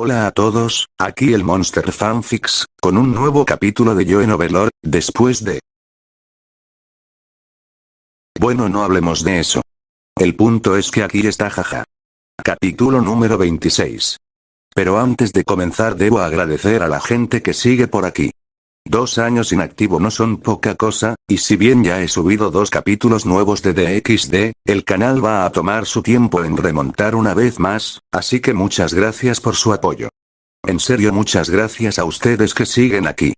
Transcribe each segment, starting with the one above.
Hola a todos, aquí el Monster Fanfics, con un nuevo capítulo de Yoe Novelord, después de... Bueno, no hablemos de eso. El punto es que aquí está jaja. Capítulo número 26. Pero antes de comenzar debo agradecer a la gente que sigue por aquí. 2 años inactivo no son poca cosa, y si bien ya he subido 2 capítulos nuevos de DXD, el canal va a tomar su tiempo en remontar una vez más, así que muchas gracias por su apoyo. En serio, muchas gracias a ustedes que siguen aquí.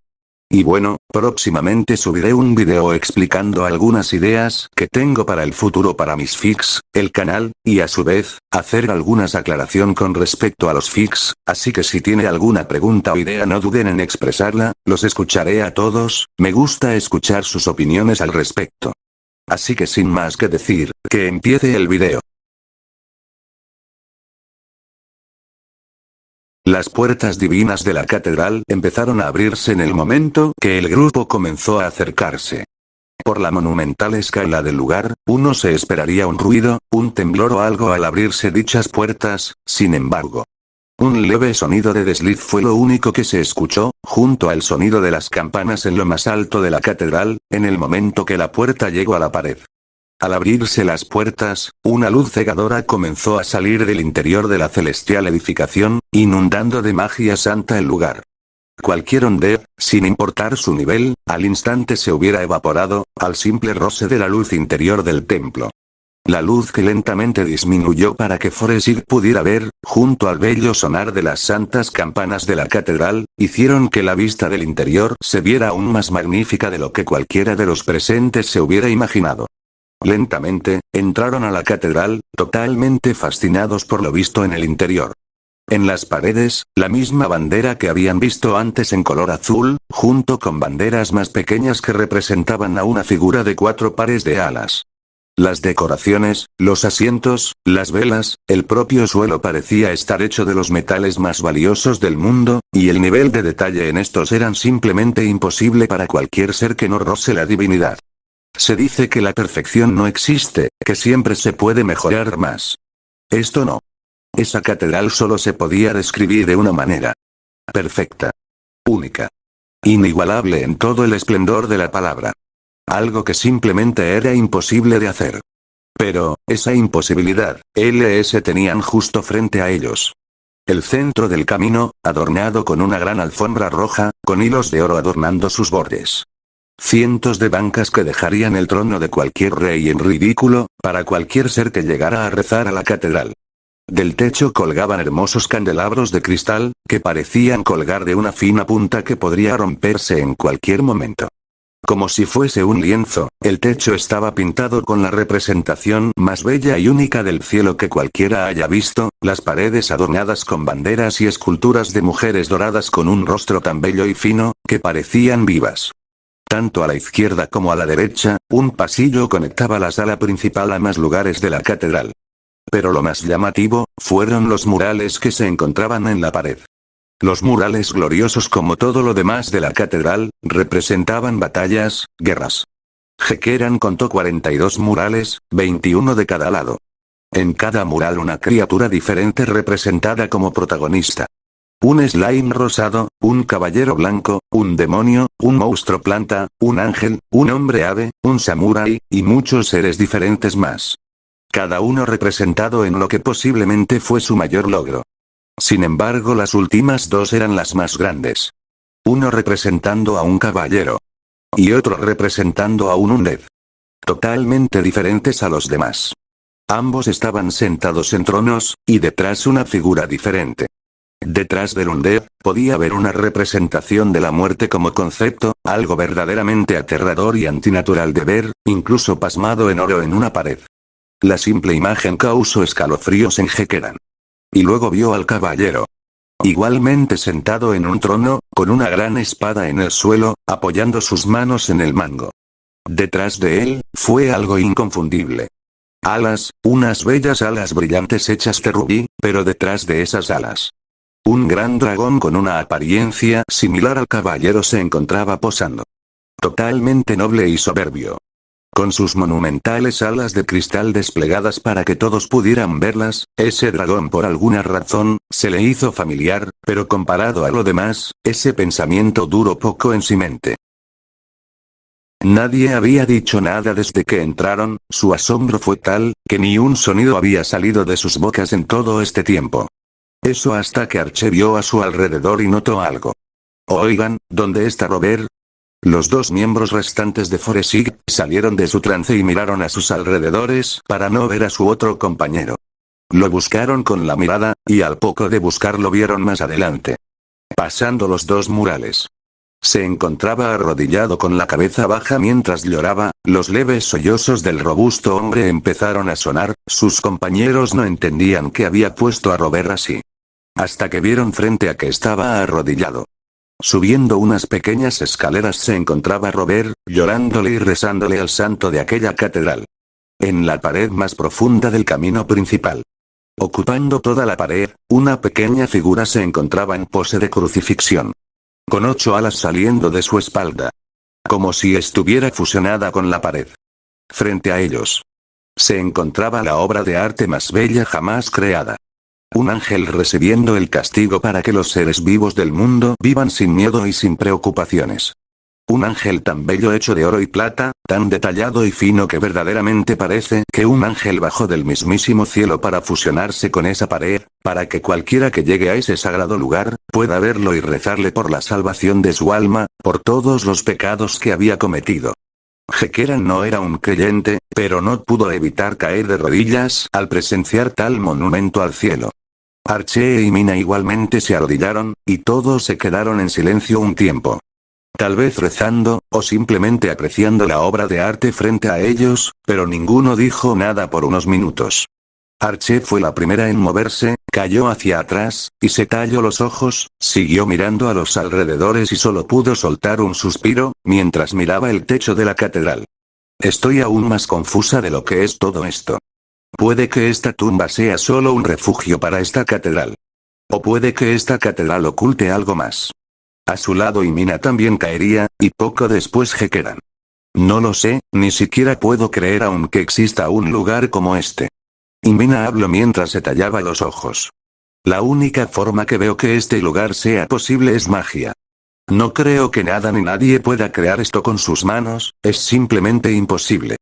Y bueno, próximamente subiré un video explicando algunas ideas que tengo para el futuro para mis fics, el canal, y a su vez, hacer algunas aclaración con respecto a los fics, así que si tiene alguna pregunta o idea no duden en expresarla, los escucharé a todos, me gusta escuchar sus opiniones al respecto. Así que sin más que decir, que empiece el video. Las puertas divinas de la catedral empezaron a abrirse en el momento que el grupo comenzó a acercarse. Por la monumental escala del lugar, uno se esperaría un ruido, un temblor o algo al abrirse dichas puertas, sin embargo. Un leve sonido de desliz fue lo único que se escuchó, junto al sonido de las campanas en lo más alto de la catedral, en el momento que la puerta llegó a la pared. Al abrirse las puertas, una luz cegadora comenzó a salir del interior de la celestial edificación, inundando de magia santa el lugar. Cualquier Undead, sin importar su nivel, al instante se hubiera evaporado, al simple roce de la luz interior del templo. La luz que lentamente disminuyó para que Foresig pudiera ver, junto al bello sonar de las santas campanas de la catedral, hicieron que la vista del interior se viera aún más magnífica de lo que cualquiera de los presentes se hubiera imaginado. Lentamente, entraron a la catedral, totalmente fascinados por lo visto en el interior. En las paredes, la misma bandera que habían visto antes en color azul, junto con banderas más pequeñas que representaban a una figura de 4 pares de alas. Las decoraciones, los asientos, las velas, el propio suelo parecía estar hecho de los metales más valiosos del mundo, y el nivel de detalle en estos eran simplemente imposible para cualquier ser que no roce la divinidad. Se dice que la perfección no existe, que siempre se puede mejorar más. Esto no. Esa catedral solo se podía describir de una manera. Perfecta. Única. Inigualable en todo el esplendor de la palabra. Algo que simplemente era imposible de hacer. Pero, esa imposibilidad, LS tenían justo frente a ellos. El centro del camino, adornado con una gran alfombra roja, con hilos de oro adornando sus bordes. Cientos de bancas que dejarían el trono de cualquier rey en ridículo, para cualquier ser que llegara a rezar a la catedral. Del techo colgaban hermosos candelabros de cristal, que parecían colgar de una fina punta que podría romperse en cualquier momento. Como si fuese un lienzo, el techo estaba pintado con la representación más bella y única del cielo que cualquiera haya visto, las paredes adornadas con banderas y esculturas de mujeres doradas con un rostro tan bello y fino, que parecían vivas. Tanto a la izquierda como a la derecha, un pasillo conectaba la sala principal a más lugares de la catedral. Pero lo más llamativo, fueron los murales que se encontraban en la pared. Los murales gloriosos como todo lo demás de la catedral, representaban batallas, guerras. Hekeran contó 42 murales, 21 de cada lado. En cada mural una criatura diferente representada como protagonista. Un slime rosado, un caballero blanco, un demonio, un monstruo planta, un ángel, un hombre ave, un samurái, y muchos seres diferentes más. Cada uno representado en lo que posiblemente fue su mayor logro. Sin embargo, las últimas 2 eran las más grandes. Uno representando a un caballero. Y otro representando a un undead. Totalmente diferentes a los demás. Ambos estaban sentados en tronos, y detrás una figura diferente. Detrás del undead, podía haber una representación de la muerte como concepto, algo verdaderamente aterrador y antinatural de ver, incluso pasmado en oro en una pared. La simple imagen causó escalofríos en Hekeran. Y luego vio al caballero. Igualmente sentado en un trono, con una gran espada en el suelo, apoyando sus manos en el mango. Detrás de él, fue algo inconfundible. Alas, unas bellas alas brillantes hechas de rubí, pero detrás de esas alas. Un gran dragón con una apariencia similar al caballero se encontraba posando. Totalmente noble y soberbio. Con sus monumentales alas de cristal desplegadas para que todos pudieran verlas, ese dragón por alguna razón, se le hizo familiar, pero comparado a lo demás, ese pensamiento duró poco en su mente. Nadie había dicho nada desde que entraron, su asombro fue tal, que ni un sonido había salido de sus bocas en todo este tiempo. Eso hasta que Archie vio a su alrededor y notó algo. Oigan, ¿dónde está Robert? Los dos miembros restantes de Foresig salieron de su trance y miraron a sus alrededores para no ver a su otro compañero. Lo buscaron con la mirada, y al poco de buscarlo vieron más adelante. Pasando los dos murales. Se encontraba arrodillado con la cabeza baja mientras lloraba, los leves sollozos del robusto hombre empezaron a sonar, sus compañeros no entendían qué había puesto a Robert así. Hasta que vieron frente a que estaba arrodillado. Subiendo unas pequeñas escaleras se encontraba Robert, llorándole y rezándole al santo de aquella catedral. En la pared más profunda del camino principal. Ocupando toda la pared, una pequeña figura se encontraba en pose de crucifixión. Con 8 alas saliendo de su espalda. Como si estuviera fusionada con la pared. Frente a ellos. Se encontraba la obra de arte más bella jamás creada. Un ángel recibiendo el castigo para que los seres vivos del mundo vivan sin miedo y sin preocupaciones. Un ángel tan bello hecho de oro y plata, tan detallado y fino que verdaderamente parece que un ángel bajó del mismísimo cielo para fusionarse con esa pared, para que cualquiera que llegue a ese sagrado lugar, pueda verlo y rezarle por la salvación de su alma, por todos los pecados que había cometido. Hekeran no era un creyente, pero no pudo evitar caer de rodillas al presenciar tal monumento al cielo. Archie y Mina igualmente se arrodillaron, y todos se quedaron en silencio un tiempo. Tal vez rezando, o simplemente apreciando la obra de arte frente a ellos, pero ninguno dijo nada por unos minutos. Archie fue la primera en moverse, cayó hacia atrás, y se talló los ojos, siguió mirando a los alrededores y solo pudo soltar un suspiro, mientras miraba el techo de la catedral. Estoy aún más confusa de lo que es todo esto. Puede que esta tumba sea solo un refugio para esta catedral. O puede que esta catedral oculte algo más. A su lado Mina también caería, y poco después Hekeran. No lo sé, ni siquiera puedo creer aún que exista un lugar como este. Mina habló mientras se tallaba los ojos. La única forma que veo que este lugar sea posible es magia. No creo que nada ni nadie pueda crear esto con sus manos, es simplemente imposible.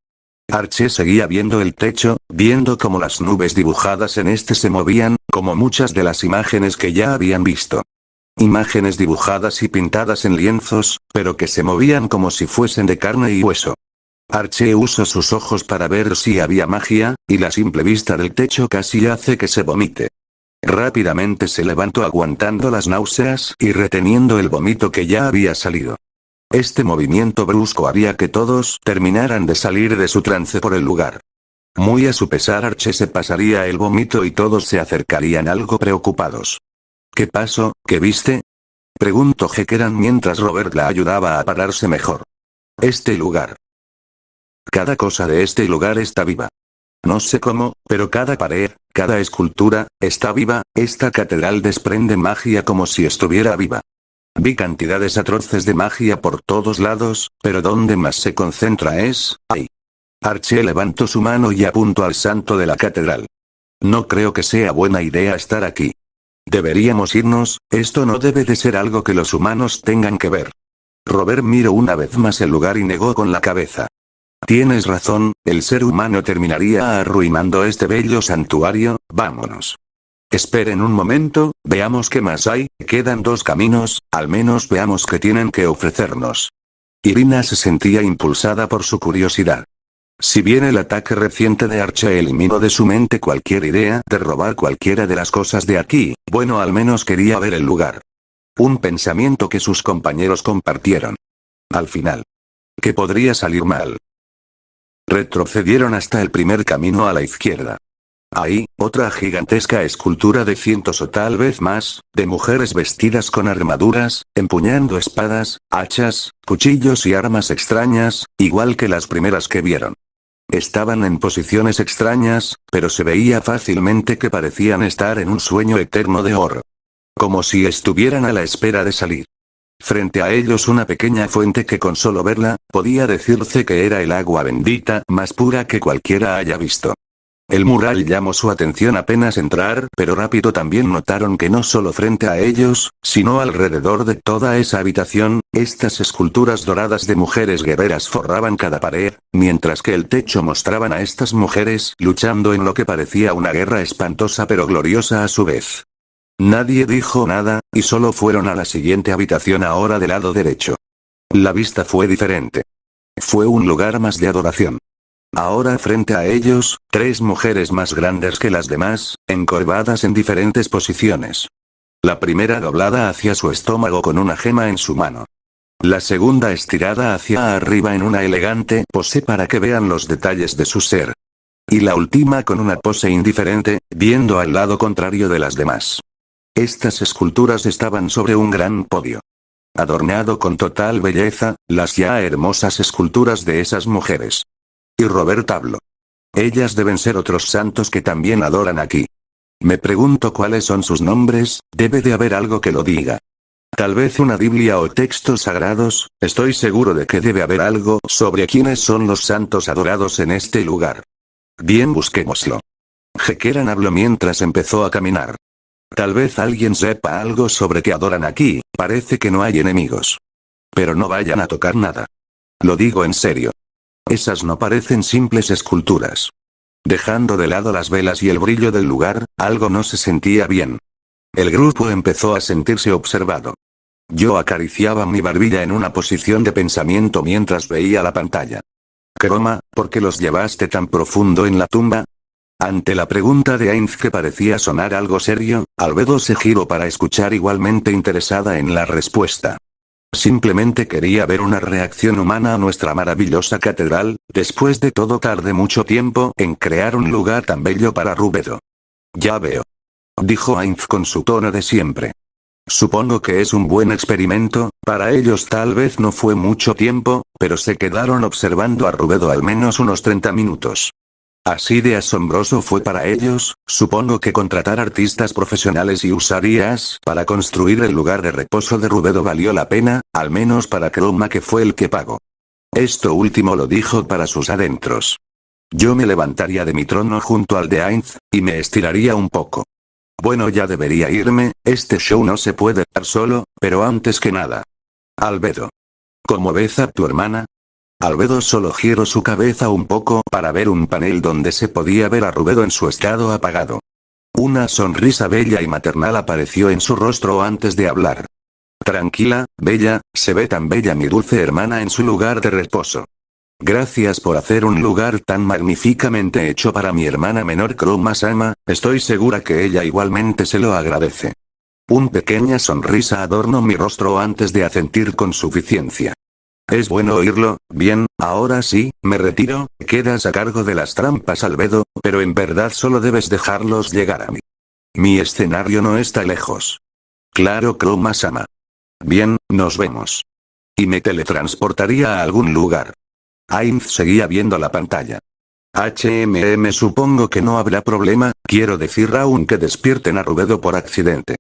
Archie seguía viendo el techo, viendo cómo las nubes dibujadas en este se movían, como muchas de las imágenes que ya habían visto. Imágenes dibujadas y pintadas en lienzos, pero que se movían como si fuesen de carne y hueso. Archie usó sus ojos para ver si había magia, y la simple vista del techo casi hace que se vomite. Rápidamente se levantó aguantando las náuseas y reteniendo el vómito que ya había salido. Este movimiento brusco haría que todos terminaran de salir de su trance por el lugar. Muy a su pesar Archie se pasaría el vómito y todos se acercarían algo preocupados. ¿Qué pasó? ¿Qué viste? Preguntó Hekeran mientras Robert la ayudaba a pararse mejor. Este lugar. Cada cosa de este lugar está viva. No sé cómo, pero cada pared, cada escultura, está viva, esta catedral desprende magia como si estuviera viva. Vi cantidades atroces de magia por todos lados, pero donde más se concentra es, ahí. Archie levantó su mano y apuntó al santo de la catedral. No creo que sea buena idea estar aquí. Deberíamos irnos, esto no debe de ser algo que los humanos tengan que ver. Robert miró una vez más el lugar y negó con la cabeza. Tienes razón, el ser humano terminaría arruinando este bello santuario, vámonos. Esperen un momento, veamos qué más hay, quedan 2 caminos, al menos veamos qué tienen que ofrecernos. Irina se sentía impulsada por su curiosidad. Si bien el ataque reciente de Archie eliminó de su mente cualquier idea de robar cualquiera de las cosas de aquí, bueno, al menos quería ver el lugar. Un pensamiento que sus compañeros compartieron. Al final. ¿Qué podría salir mal? Retrocedieron hasta el primer camino a la izquierda. Ahí, otra gigantesca escultura de cientos o tal vez más, de mujeres vestidas con armaduras, empuñando espadas, hachas, cuchillos y armas extrañas, igual que las primeras que vieron. Estaban en posiciones extrañas, pero se veía fácilmente que parecían estar en un sueño eterno de horror. Como si estuvieran a la espera de salir. Frente a ellos una pequeña fuente que con solo verla, podía decirse que era el agua bendita más pura que cualquiera haya visto. El mural llamó su atención apenas entrar, pero rápido también notaron que no solo frente a ellos, sino alrededor de toda esa habitación, estas esculturas doradas de mujeres guerreras forraban cada pared, mientras que el techo mostraban a estas mujeres luchando en lo que parecía una guerra espantosa pero gloriosa a su vez. Nadie dijo nada, y solo fueron a la siguiente habitación ahora del lado derecho. La vista fue diferente. Fue un lugar más de adoración. Ahora frente a ellos, 3 mujeres más grandes que las demás, encorvadas en diferentes posiciones. La primera doblada hacia su estómago con una gema en su mano. La segunda estirada hacia arriba en una elegante pose para que vean los detalles de su ser. Y la última con una pose indiferente, viendo al lado contrario de las demás. Estas esculturas estaban sobre un gran podio. Adornado con total belleza, las ya hermosas esculturas de esas mujeres. Y Robert habló. Ellas deben ser otros santos que también adoran aquí. Me pregunto cuáles son sus nombres, debe de haber algo que lo diga. Tal vez una Biblia o textos sagrados, estoy seguro de que debe haber algo sobre quiénes son los santos adorados en este lugar. Bien, busquémoslo. Hekeran habló mientras empezó a caminar. Tal vez alguien sepa algo sobre qué adoran aquí, parece que no hay enemigos. Pero no vayan a tocar nada. Lo digo en serio. Esas no parecen simples esculturas. Dejando de lado las velas y el brillo del lugar, algo no se sentía bien. El grupo empezó a sentirse observado. Yo acariciaba mi barbilla en una posición de pensamiento mientras veía la pantalla. Chroma, ¿por qué los llevaste tan profundo en la tumba? Ante la pregunta de Ainz que parecía sonar algo serio, Albedo se giró para escuchar igualmente interesada en la respuesta. Simplemente quería ver una reacción humana a nuestra maravillosa catedral, después de todo tardé mucho tiempo en crear un lugar tan bello para Rubedo. Ya veo. Dijo Ainz con su tono de siempre. Supongo que es un buen experimento, para ellos tal vez no fue mucho tiempo, pero se quedaron observando a Rubedo al menos unos 30 minutos. Así de asombroso fue para ellos, supongo que contratar artistas profesionales y usar IAs para construir el lugar de reposo de Rubedo valió la pena, al menos para Chroma que fue el que pagó. Esto último lo dijo para sus adentros. Yo me levantaría de mi trono junto al de Ainz, y me estiraría un poco. Bueno, ya debería irme, este show no se puede dar solo, pero antes que nada. Albedo. ¿Cómo ves a tu hermana? Albedo solo giró su cabeza un poco para ver un panel donde se podía ver a Rubedo en su estado apagado. Una sonrisa bella y maternal apareció en su rostro antes de hablar. Tranquila, bella, se ve tan bella mi dulce hermana en su lugar de reposo. Gracias por hacer un lugar tan magníficamente hecho para mi hermana menor Chroma-sama, estoy segura que ella igualmente se lo agradece. Una pequeña sonrisa adornó mi rostro antes de asentir con suficiencia. Es bueno oírlo, bien, ahora sí, me retiro, quedas a cargo de las trampas Albedo, pero en verdad solo debes dejarlos llegar a mí. Mi escenario no está lejos. Claro, Chroma-sama. Bien, nos vemos. Y me teletransportaría a algún lugar. Ainz seguía viendo la pantalla. Supongo que no habrá problema, quiero decir aunque despierten a Rubedo por accidente.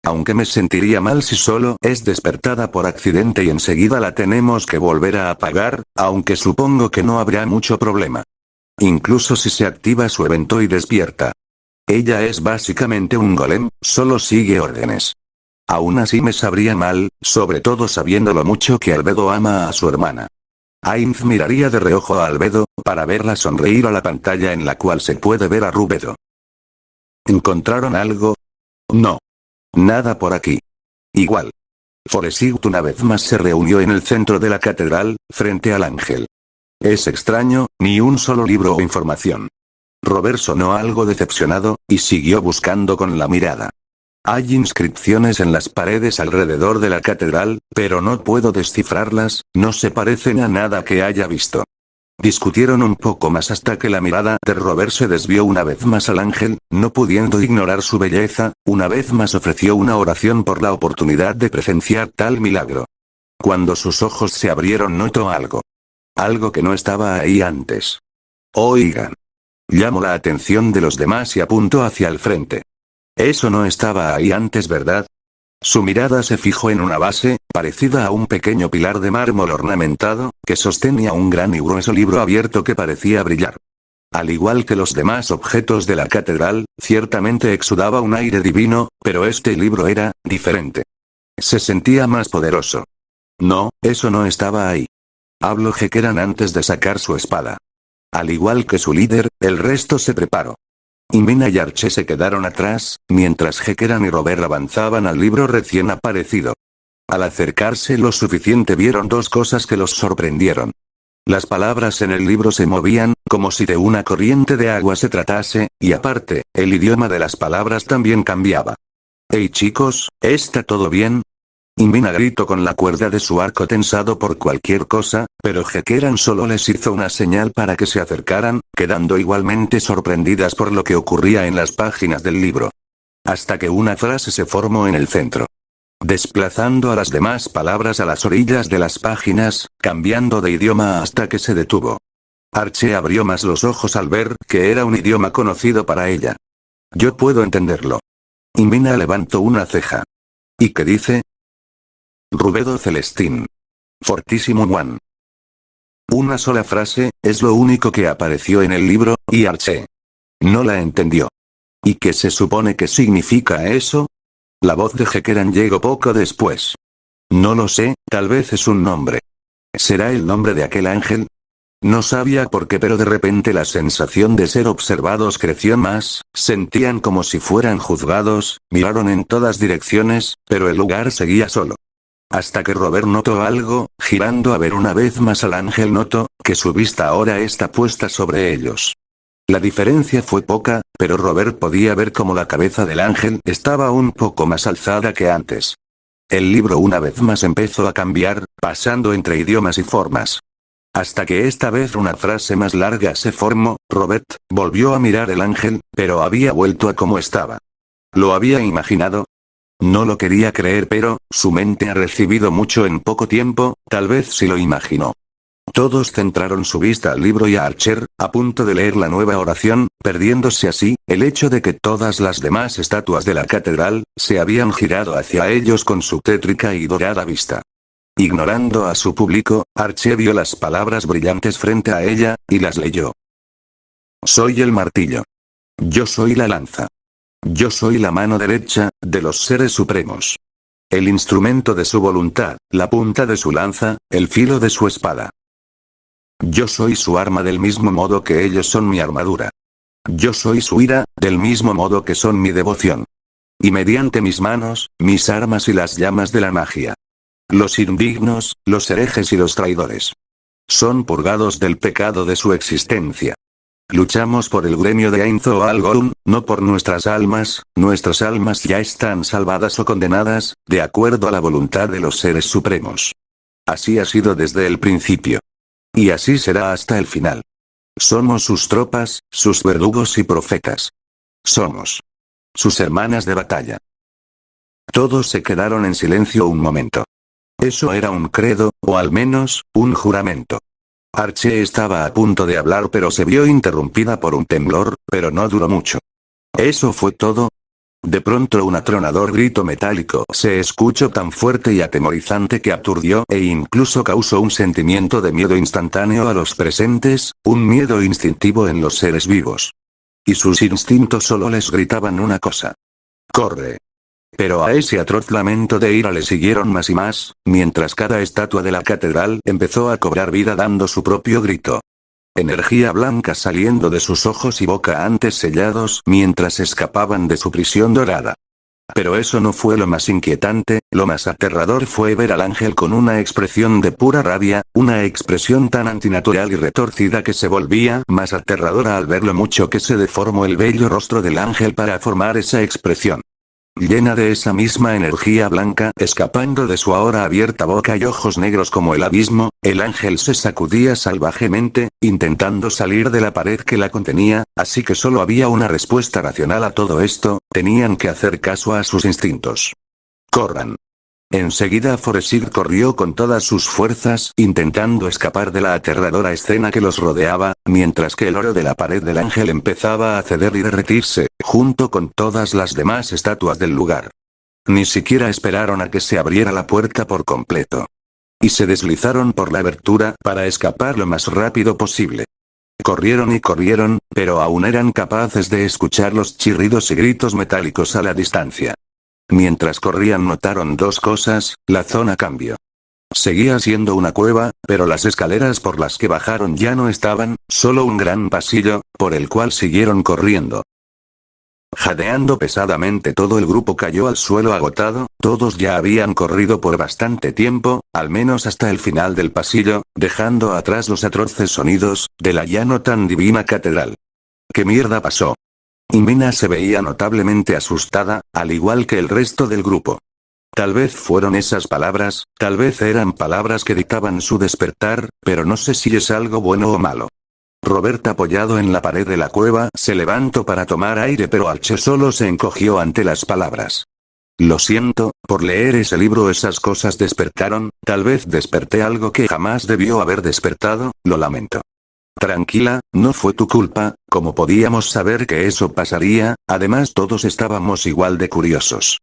Aunque me sentiría mal si solo es despertada por accidente y enseguida la tenemos que volver a apagar, aunque supongo que no habrá mucho problema. Incluso si se activa su evento y despierta. Ella es básicamente un golem, solo sigue órdenes. Aún así me sabría mal, sobre todo sabiendo lo mucho que Albedo ama a su hermana. Ainz miraría de reojo a Albedo, para verla sonreír a la pantalla en la cual se puede ver a Rubedo. ¿Encontraron algo? No. Nada por aquí. Igual. Foresight una vez más se reunió en el centro de la catedral, frente al ángel. Es extraño, ni un solo libro o información. Robert sonó algo decepcionado, y siguió buscando con la mirada. Hay inscripciones en las paredes alrededor de la catedral, pero no puedo descifrarlas, no se parecen a nada que haya visto. Discutieron un poco más hasta que la mirada de Robert se desvió una vez más al ángel, no pudiendo ignorar su belleza, una vez más ofreció una oración por la oportunidad de presenciar tal milagro. Cuando sus ojos se abrieron notó algo. Algo que no estaba ahí antes. Oigan. Llamó la atención de los demás y apuntó hacia el frente. Eso no estaba ahí antes, ¿verdad? Su mirada se fijó en una base, parecida a un pequeño pilar de mármol ornamentado, que sostenía un gran y grueso libro abierto que parecía brillar. Al igual que los demás objetos de la catedral, ciertamente exudaba un aire divino, pero este libro era diferente. Se sentía más poderoso. No, eso no estaba ahí. Habló Hekeran antes de sacar su espada. Al igual que su líder, el resto se preparó. Inmina y Archie se quedaron atrás, mientras Hekeran y Robert avanzaban al libro recién aparecido. Al acercarse lo suficiente vieron dos cosas que los sorprendieron. Las palabras en el libro se movían, como si de una corriente de agua se tratase, y aparte, el idioma de las palabras también cambiaba. «Hey chicos, ¿está todo bien?». Inmina gritó con la cuerda de su arco tensado por cualquier cosa, pero Hekeran solo les hizo una señal para que se acercaran, quedando igualmente sorprendidas por lo que ocurría en las páginas del libro. Hasta que una frase se formó en el centro, desplazando a las demás palabras a las orillas de las páginas, cambiando de idioma hasta que se detuvo. Archie abrió más los ojos al ver que era un idioma conocido para ella. «Yo puedo entenderlo». Inmina levantó una ceja. «¿Y qué dice?». «Rubedo Celestín. Fortissimo One». Una sola frase, es lo único que apareció en el libro, y Archie no la entendió. ¿Y qué se supone que significa eso? La voz de Hekeran llegó poco después. «No lo sé, tal vez es un nombre. ¿Será el nombre de aquel ángel?». No sabía por qué, pero de repente la sensación de ser observados creció más, sentían como si fueran juzgados, miraron en todas direcciones, pero el lugar seguía solo. Hasta que Robert notó algo, girando a ver una vez más al ángel notó, que su vista ahora está puesta sobre ellos. La diferencia fue poca, pero Robert podía ver cómo la cabeza del ángel estaba un poco más alzada que antes. El libro una vez más empezó a cambiar, pasando entre idiomas y formas. Hasta que esta vez una frase más larga se formó. Robert volvió a mirar el ángel, pero había vuelto a como estaba. ¿Lo había imaginado? No lo quería creer, pero su mente ha recibido mucho en poco tiempo, tal vez sí lo imaginó. Todos centraron su vista al libro y a Archer, a punto de leer la nueva oración, perdiéndose así el hecho de que todas las demás estatuas de la catedral se habían girado hacia ellos con su tétrica y dorada vista. Ignorando a su público, Archie vio las palabras brillantes frente a ella, y las leyó. «Soy el martillo. Yo soy la lanza. Yo soy la mano derecha de los seres supremos. El instrumento de su voluntad, la punta de su lanza, el filo de su espada. Yo soy su arma del mismo modo que ellos son mi armadura. Yo soy su ira, del mismo modo que son mi devoción. Y mediante mis manos, mis armas y las llamas de la magia. Los indignos, los herejes y los traidores son purgados del pecado de su existencia. Luchamos por el gremio de Ainzo o Algorun, no por nuestras almas ya están salvadas o condenadas, de acuerdo a la voluntad de los seres supremos. Así ha sido desde el principio. Y así será hasta el final. Somos sus tropas, sus verdugos y profetas. Somos sus hermanas de batalla». Todos se quedaron en silencio un momento. Eso era un credo, o al menos, un juramento. Archie estaba a punto de hablar pero se vio interrumpida por un temblor, pero no duró mucho. ¿Eso fue todo? De pronto un atronador grito metálico se escuchó tan fuerte y atemorizante que aturdió e incluso causó un sentimiento de miedo instantáneo a los presentes, un miedo instintivo en los seres vivos. Y sus instintos solo les gritaban una cosa. «¡Corre!». Pero a ese atroz lamento de ira le siguieron más y más, mientras cada estatua de la catedral empezó a cobrar vida dando su propio grito. Energía blanca saliendo de sus ojos y boca antes sellados mientras escapaban de su prisión dorada. Pero eso no fue lo más inquietante, lo más aterrador fue ver al ángel con una expresión de pura rabia, una expresión tan antinatural y retorcida que se volvía más aterradora al ver lo mucho que se deformó el bello rostro del ángel para formar esa expresión. Llena de esa misma energía blanca, escapando de su ahora abierta boca y ojos negros como el abismo, el ángel se sacudía salvajemente, intentando salir de la pared que la contenía, así que solo había una respuesta racional a todo esto, tenían que hacer caso a sus instintos. «¡Corran!». Enseguida Foresign corrió con todas sus fuerzas, intentando escapar de la aterradora escena que los rodeaba, mientras que el oro de la pared del ángel empezaba a ceder y derretirse, junto con todas las demás estatuas del lugar. Ni siquiera esperaron a que se abriera la puerta por completo. Y se deslizaron por la abertura para escapar lo más rápido posible. Corrieron y corrieron, pero aún eran capaces de escuchar los chirridos y gritos metálicos a la distancia. Mientras corrían notaron dos cosas: la zona cambió. Seguía siendo una cueva, pero las escaleras por las que bajaron ya no estaban, solo un gran pasillo, por el cual siguieron corriendo. Jadeando pesadamente, todo el grupo cayó al suelo agotado. Todos ya habían corrido por bastante tiempo, al menos hasta el final del pasillo, dejando atrás los atroces sonidos de la ya no tan divina catedral. ¿Qué mierda pasó? Himina se veía notablemente asustada, al igual que el resto del grupo. Tal vez fueron esas palabras, tal vez eran palabras que dictaban su despertar, pero no sé si es algo bueno o malo. Robert, apoyado en la pared de la cueva, se levantó para tomar aire, pero Archie solo se encogió ante las palabras. Lo siento, por leer ese libro esas cosas despertaron, tal vez desperté algo que jamás debió haber despertado, lo lamento. Tranquila, no fue tu culpa, ¿cómo podíamos saber que eso pasaría? Además todos estábamos igual de curiosos.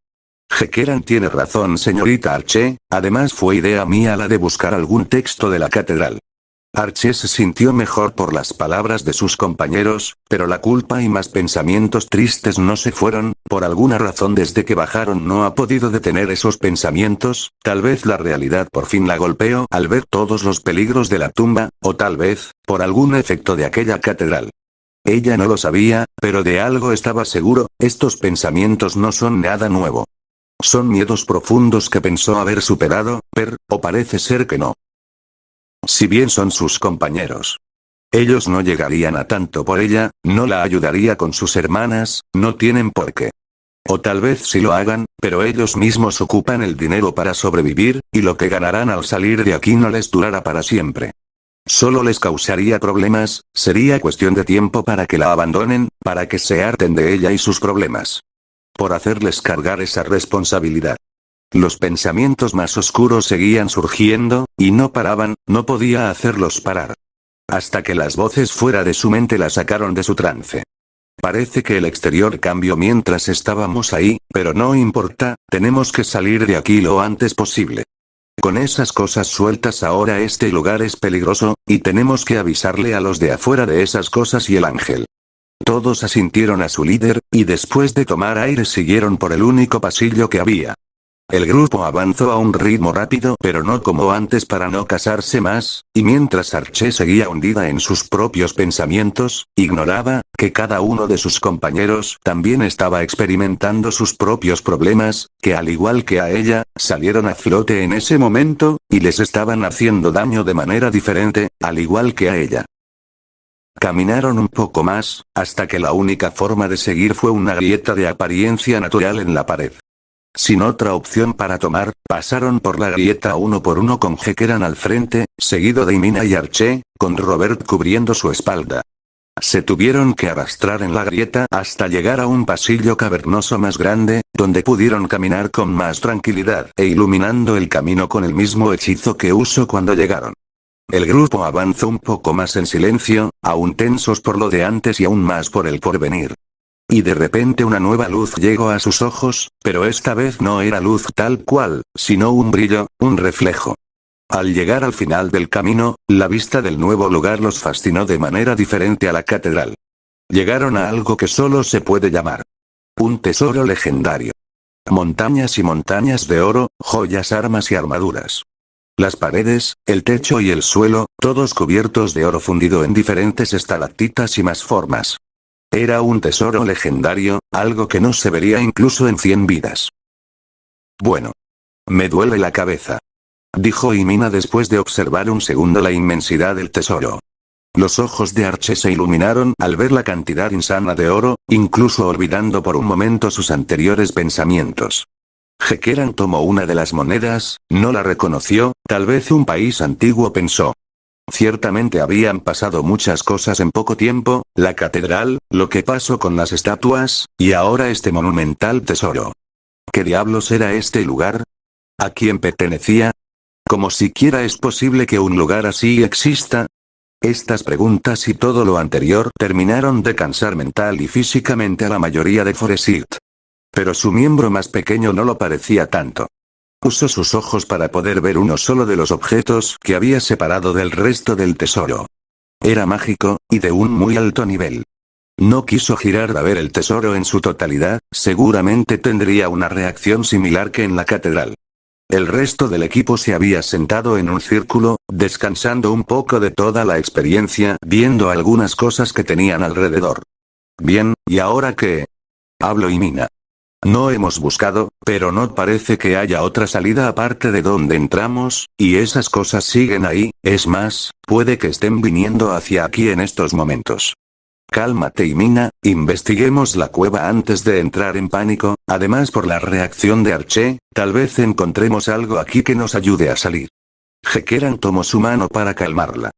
Hekeran tiene razón, señorita Archie, además fue idea mía la de buscar algún texto de la catedral. Archie se sintió mejor por las palabras de sus compañeros, pero la culpa y más pensamientos tristes no se fueron. Por alguna razón desde que bajaron no ha podido detener esos pensamientos. Tal vez la realidad por fin la golpeó al ver todos los peligros de la tumba, o tal vez, por algún efecto de aquella catedral. Ella no lo sabía, pero de algo estaba seguro: estos pensamientos no son nada nuevo. Son miedos profundos que pensó haber superado, o parece ser que no. Si bien son sus compañeros, ellos no llegarían a tanto por ella, no la ayudaría con sus hermanas, no tienen por qué. O tal vez sí lo hagan, pero ellos mismos ocupan el dinero para sobrevivir, y lo que ganarán al salir de aquí no les durará para siempre. Solo les causaría problemas, sería cuestión de tiempo para que la abandonen, para que se harten de ella y sus problemas. Por hacerles cargar esa responsabilidad. Los pensamientos más oscuros seguían surgiendo, y no paraban, no podía hacerlos parar. Hasta que las voces fuera de su mente la sacaron de su trance. Parece que el exterior cambió mientras estábamos ahí, pero no importa, tenemos que salir de aquí lo antes posible. Con esas cosas sueltas ahora este lugar es peligroso, y tenemos que avisarle a los de afuera de esas cosas y el ángel. Todos asintieron a su líder, y después de tomar aire siguieron por el único pasillo que había. El grupo avanzó a un ritmo rápido, pero no como antes para no casarse más, y mientras Archie seguía hundida en sus propios pensamientos, ignoraba que cada uno de sus compañeros también estaba experimentando sus propios problemas, que al igual que a ella, salieron a flote en ese momento, y les estaban haciendo daño de manera diferente, al igual que a ella. Caminaron un poco más, hasta que la única forma de seguir fue una grieta de apariencia natural en la pared. Sin otra opción para tomar, pasaron por la grieta uno por uno con Hekeran al frente, seguido de Himina y Archie, con Robert cubriendo su espalda. Se tuvieron que arrastrar en la grieta hasta llegar a un pasillo cavernoso más grande, donde pudieron caminar con más tranquilidad e iluminando el camino con el mismo hechizo que usó cuando llegaron. El grupo avanzó un poco más en silencio, aún tensos por lo de antes y aún más por el porvenir. Y de repente una nueva luz llegó a sus ojos, pero esta vez no era luz tal cual, sino un brillo, un reflejo. Al llegar al final del camino, la vista del nuevo lugar los fascinó de manera diferente a la catedral. Llegaron a algo que solo se puede llamar un tesoro legendario. Montañas y montañas de oro, joyas, armas y armaduras. Las paredes, el techo y el suelo, todos cubiertos de oro fundido en diferentes estalactitas y más formas. Era un tesoro legendario, algo que no se vería incluso en 100 vidas. Bueno. Me duele la cabeza. Dijo Himina después de observar un segundo la inmensidad del tesoro. Los ojos de Archie se iluminaron al ver la cantidad insana de oro, incluso olvidando por un momento sus anteriores pensamientos. Hekeran tomó una de las monedas, no la reconoció, tal vez un país antiguo pensó. Ciertamente habían pasado muchas cosas en poco tiempo, la catedral, lo que pasó con las estatuas, y ahora este monumental tesoro. ¿Qué diablos era este lugar? ¿A quién pertenecía? ¿Cómo siquiera es posible que un lugar así exista? Estas preguntas y todo lo anterior terminaron de cansar mental y físicamente a la mayoría de Foresit. Pero su miembro más pequeño no lo parecía tanto. Usó sus ojos para poder ver uno solo de los objetos que había separado del resto del tesoro. Era mágico, y de un muy alto nivel. No quiso girar a ver el tesoro en su totalidad, seguramente tendría una reacción similar que en la catedral. El resto del equipo se había sentado en un círculo, descansando un poco de toda la experiencia, viendo algunas cosas que tenían alrededor. Bien, ¿y ahora qué? Habló Imina. No hemos buscado, pero no parece que haya otra salida aparte de donde entramos, y esas cosas siguen ahí, es más, puede que estén viniendo hacia aquí en estos momentos. Cálmate Imina, investiguemos la cueva antes de entrar en pánico, además por la reacción de Archie, tal vez encontremos algo aquí que nos ayude a salir. Hekeran tomó su mano para calmarla.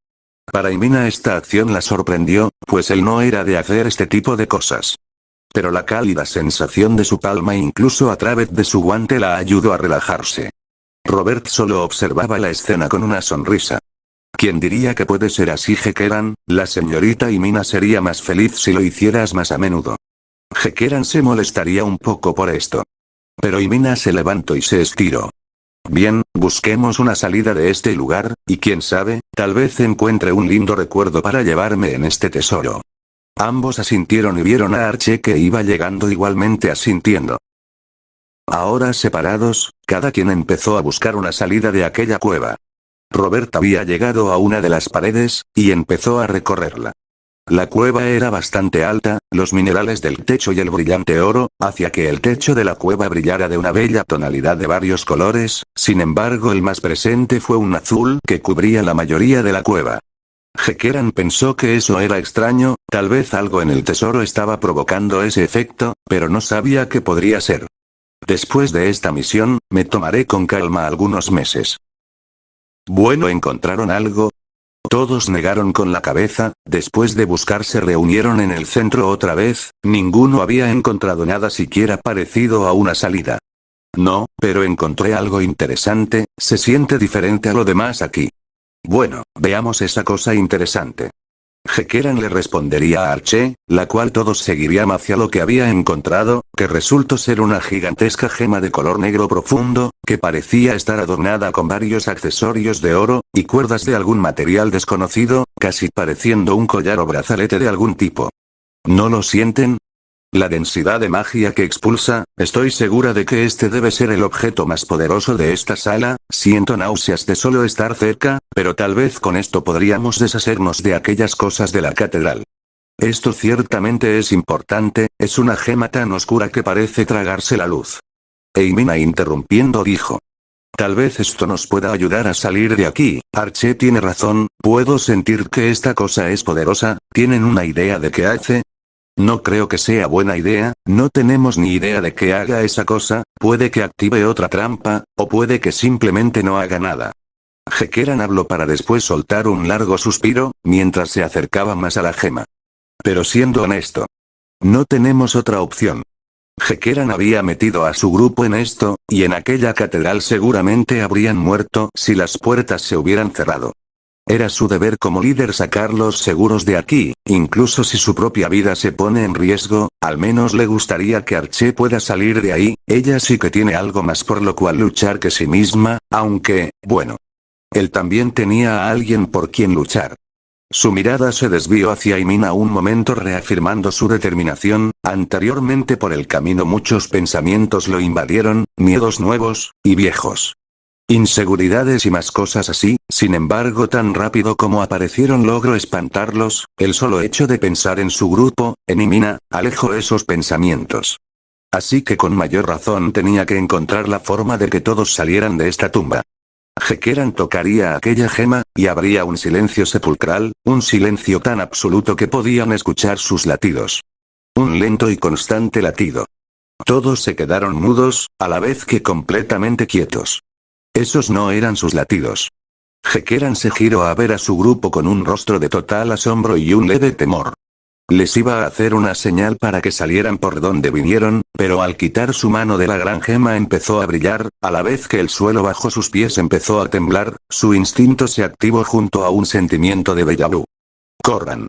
Para Imina esta acción la sorprendió, pues él no era de hacer este tipo de cosas. Pero la cálida sensación de su palma incluso a través de su guante la ayudó a relajarse. Robert solo observaba la escena con una sonrisa. ¿Quién diría que puede ser así Hekeran? La señorita Imina sería más feliz si lo hicieras más a menudo. Hekeran se molestaría un poco por esto. Pero Imina se levantó y se estiró. Bien, busquemos una salida de este lugar, y quién sabe, tal vez encuentre un lindo recuerdo para llevarme en este tesoro. Ambos asintieron y vieron a Archie que iba llegando igualmente asintiendo. Ahora separados, cada quien empezó a buscar una salida de aquella cueva. Robert había llegado a una de las paredes, y empezó a recorrerla. La cueva era bastante alta, los minerales del techo y el brillante oro, hacía que el techo de la cueva brillara de una bella tonalidad de varios colores, sin embargo el más presente fue un azul que cubría la mayoría de la cueva. Hekeran pensó que eso era extraño, tal vez algo en el tesoro estaba provocando ese efecto, pero no sabía qué podría ser. Después de esta misión, me tomaré con calma algunos meses. Bueno, ¿encontraron algo? Todos negaron con la cabeza, después de buscar se reunieron en el centro otra vez, ninguno había encontrado nada siquiera parecido a una salida. No, pero encontré algo interesante, se siente diferente a lo demás aquí. Bueno, veamos esa cosa interesante. Hekeran le respondería a Archie, la cual todos seguirían hacia lo que había encontrado, que resultó ser una gigantesca gema de color negro profundo, que parecía estar adornada con varios accesorios de oro, y cuerdas de algún material desconocido, casi pareciendo un collar o brazalete de algún tipo. ¿No lo sienten? La densidad de magia que expulsa, estoy segura de que este debe ser el objeto más poderoso de esta sala, siento náuseas de solo estar cerca, pero tal vez con esto podríamos deshacernos de aquellas cosas de la catedral. Esto ciertamente es importante, es una gema tan oscura que parece tragarse la luz. Imina interrumpiendo dijo. Tal vez esto nos pueda ayudar a salir de aquí, Archie tiene razón, puedo sentir que esta cosa es poderosa, ¿tienen una idea de qué hace? No creo que sea buena idea, no tenemos ni idea de qué haga esa cosa, puede que active otra trampa, o puede que simplemente no haga nada. Hekeran habló para después soltar un largo suspiro, mientras se acercaba más a la gema. Pero siendo honesto, no tenemos otra opción. Hekeran había metido a su grupo en esto, y en aquella catedral seguramente habrían muerto si las puertas se hubieran cerrado. Era su deber como líder sacarlos seguros de aquí, incluso si su propia vida se pone en riesgo, al menos le gustaría que Archie pueda salir de ahí, ella sí que tiene algo más por lo cual luchar que sí misma, aunque, bueno. Él también tenía a alguien por quien luchar. Su mirada se desvió hacia Imina un momento reafirmando su determinación, anteriormente por el camino muchos pensamientos lo invadieron, miedos nuevos, y viejos. Inseguridades y más cosas así, sin embargo tan rápido como aparecieron logró espantarlos, el solo hecho de pensar en su grupo, en Imina, alejó esos pensamientos. Así que con mayor razón tenía que encontrar la forma de que todos salieran de esta tumba. Hekeran tocaría aquella gema, y habría un silencio sepulcral, un silencio tan absoluto que podían escuchar sus latidos. Un lento y constante latido. Todos se quedaron mudos, a la vez que completamente quietos. Esos no eran sus latidos. Hekeran se giró a ver a su grupo con un rostro de total asombro y un leve temor. Les iba a hacer una señal para que salieran por donde vinieron, pero al quitar su mano de la gran gema empezó a brillar, a la vez que el suelo bajo sus pies empezó a temblar, su instinto se activó junto a un sentimiento de déjà vu. ¡Corran!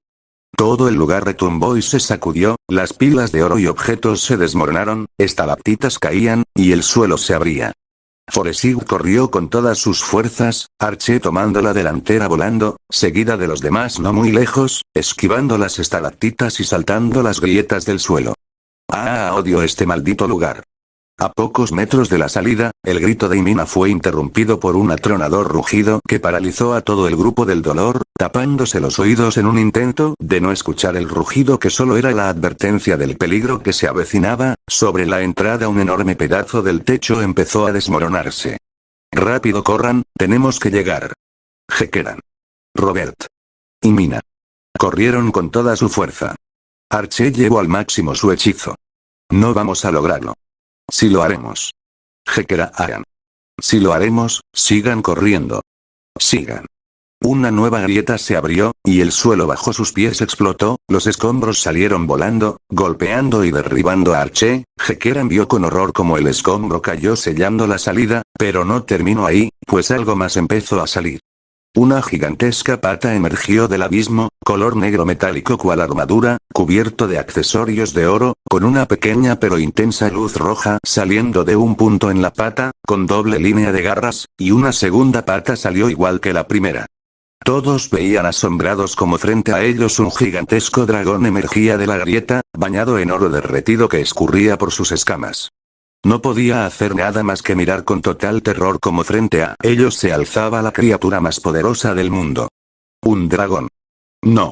Todo el lugar retumbó y se sacudió, las pilas de oro y objetos se desmoronaron, estalactitas caían, y el suelo se abría. Foresig corrió con todas sus fuerzas, Archie tomando la delantera volando, seguida de los demás no muy lejos, esquivando las estalactitas y saltando las grietas del suelo. Odio este maldito lugar. A pocos metros de la salida, el grito de Imina fue interrumpido por un atronador rugido que paralizó a todo el grupo del dolor, tapándose los oídos en un intento de no escuchar el rugido que solo era la advertencia del peligro que se avecinaba. Sobre la entrada un enorme pedazo del techo empezó a desmoronarse. Rápido corran, tenemos que llegar. Hekeran. Robert. Y Mina. Corrieron con toda su fuerza. Archie llevó al máximo su hechizo. No vamos a lograrlo. Sí lo haremos. Hekeran hagan. Si lo haremos, sigan corriendo. Sigan. Una nueva grieta se abrió, y el suelo bajo sus pies explotó, los escombros salieron volando, golpeando y derribando a Archie. Hekeran vio con horror como el escombro cayó sellando la salida, pero no terminó ahí, pues algo más empezó a salir. Una gigantesca pata emergió del abismo, color negro metálico cual armadura, cubierto de accesorios de oro, con una pequeña pero intensa luz roja saliendo de un punto en la pata, con doble línea de garras, y una segunda pata salió igual que la primera. Todos veían asombrados como frente a ellos un gigantesco dragón emergía de la grieta, bañado en oro derretido que escurría por sus escamas. No podía hacer nada más que mirar con total terror como frente a ellos se alzaba la criatura más poderosa del mundo. Un dragón. No.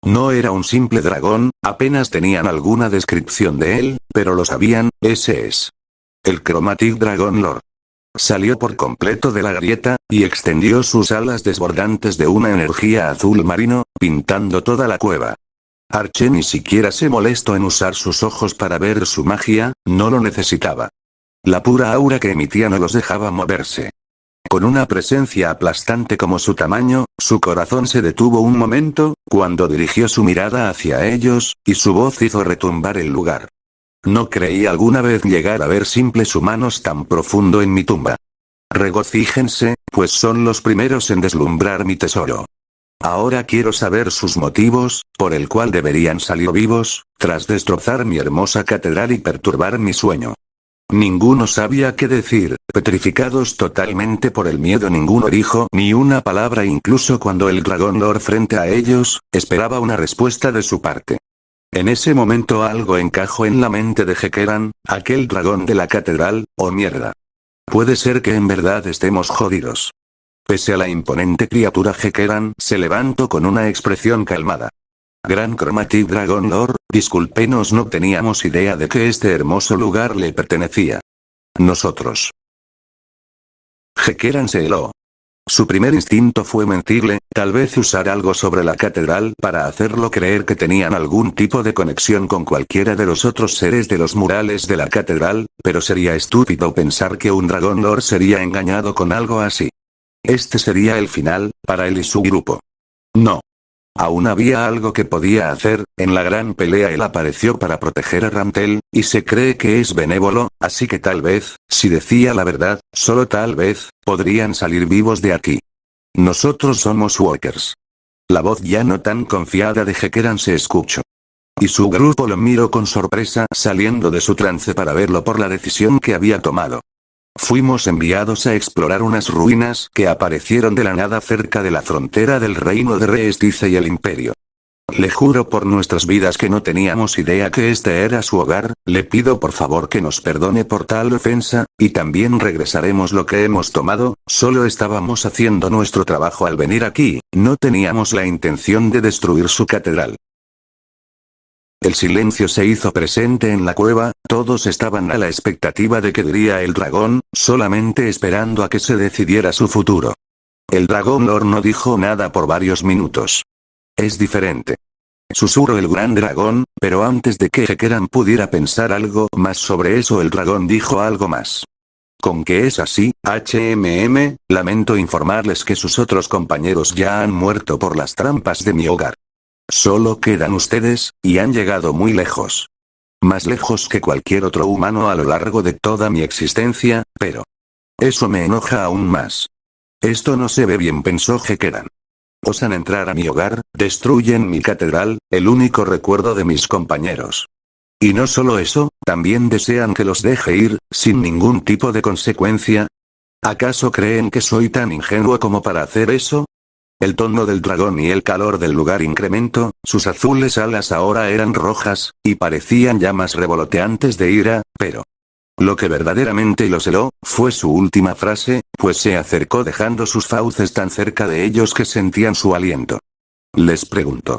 No era un simple dragón, apenas tenían alguna descripción de él, pero lo sabían, ese es. El Chromatic Dragon Lord. Salió por completo de la grieta, y extendió sus alas desbordantes de una energía azul marino, pintando toda la cueva. Archie ni siquiera se molestó en usar sus ojos para ver su magia, no lo necesitaba. La pura aura que emitía no los dejaba moverse. Con una presencia aplastante como su tamaño, su corazón se detuvo un momento, cuando dirigió su mirada hacia ellos, y su voz hizo retumbar el lugar. No creí alguna vez llegar a ver simples humanos tan profundo en mi tumba. Regocíjense, pues son los primeros en deslumbrar mi tesoro. Ahora quiero saber sus motivos, por el cual deberían salir vivos, tras destrozar mi hermosa catedral y perturbar mi sueño. Ninguno sabía qué decir, petrificados totalmente por el miedo ninguno dijo ni una palabra incluso cuando el Dragon Lord frente a ellos, esperaba una respuesta de su parte. En ese momento algo encajó en la mente de Hekeran, aquel dragón de la catedral, oh mierda. Puede ser que en verdad estemos jodidos. Pese a la imponente criatura Hekeran se levantó con una expresión calmada. Gran Chromatic Dragon Lord, discúlpenos, no teníamos idea de que este hermoso lugar le pertenecía. Nosotros. Hekeran se heló. Su primer instinto fue mentirle, tal vez usar algo sobre la catedral para hacerlo creer que tenían algún tipo de conexión con cualquiera de los otros seres de los murales de la catedral, pero sería estúpido pensar que un Dragon Lord sería engañado con algo así. Este sería el final, para él y su grupo. No. Aún había algo que podía hacer, en la gran pelea él apareció para proteger a Rantel, y se cree que es benévolo, así que tal vez, si decía la verdad, solo tal vez, podrían salir vivos de aquí. Nosotros somos Walkers. La voz ya no tan confiada de Hekeran se escuchó. Y su grupo lo miró con sorpresa saliendo de su trance para verlo por la decisión que había tomado. Fuimos enviados a explorar unas ruinas que aparecieron de la nada cerca de la frontera del reino de Reestice y el imperio. Le juro por nuestras vidas que no teníamos idea que este era su hogar, le pido por favor que nos perdone por tal ofensa, y también regresaremos lo que hemos tomado, solo estábamos haciendo nuestro trabajo al venir aquí, no teníamos la intención de destruir su catedral. El silencio se hizo presente en la cueva, todos estaban a la expectativa de qué diría el dragón, solamente esperando a que se decidiera su futuro. El Dragon Lord no dijo nada por varios minutos. Es diferente. Susurró el gran dragón, pero antes de que Hekeran pudiera pensar algo más sobre eso el dragón dijo algo más. Con que es así, lamento informarles que sus otros compañeros ya han muerto por las trampas de mi hogar. Solo quedan ustedes, y han llegado muy lejos. Más lejos que cualquier otro humano a lo largo de toda mi existencia, pero... eso me enoja aún más. Esto no se ve bien, pensó Hekeran. Osan entrar a mi hogar, destruyen mi catedral, el único recuerdo de mis compañeros. Y no solo eso, también desean que los deje ir, sin ningún tipo de consecuencia. ¿Acaso creen que soy tan ingenuo como para hacer eso? El tono del dragón y el calor del lugar incrementó, sus azules alas ahora eran rojas, y parecían llamas revoloteantes de ira, pero lo que verdaderamente los heló, fue su última frase, pues se acercó dejando sus fauces tan cerca de ellos que sentían su aliento. Les preguntó.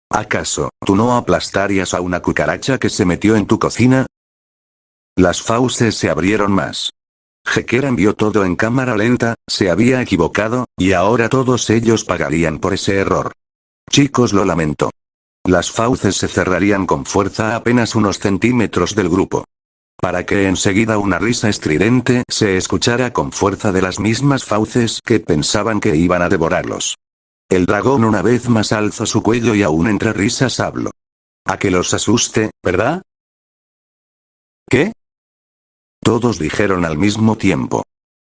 ¿Acaso, tú no aplastarías a una cucaracha que se metió en tu cocina? Las fauces se abrieron más. Hekeran vio todo en cámara lenta, se había equivocado, y ahora todos ellos pagarían por ese error. Chicos, lo lamento. Las fauces se cerrarían con fuerza a apenas unos centímetros del grupo. Para que enseguida una risa estridente se escuchara con fuerza de las mismas fauces que pensaban que iban a devorarlos. El dragón una vez más alzó su cuello y aún entre risas habló. A que los asuste, ¿verdad? ¿Qué? Todos dijeron al mismo tiempo.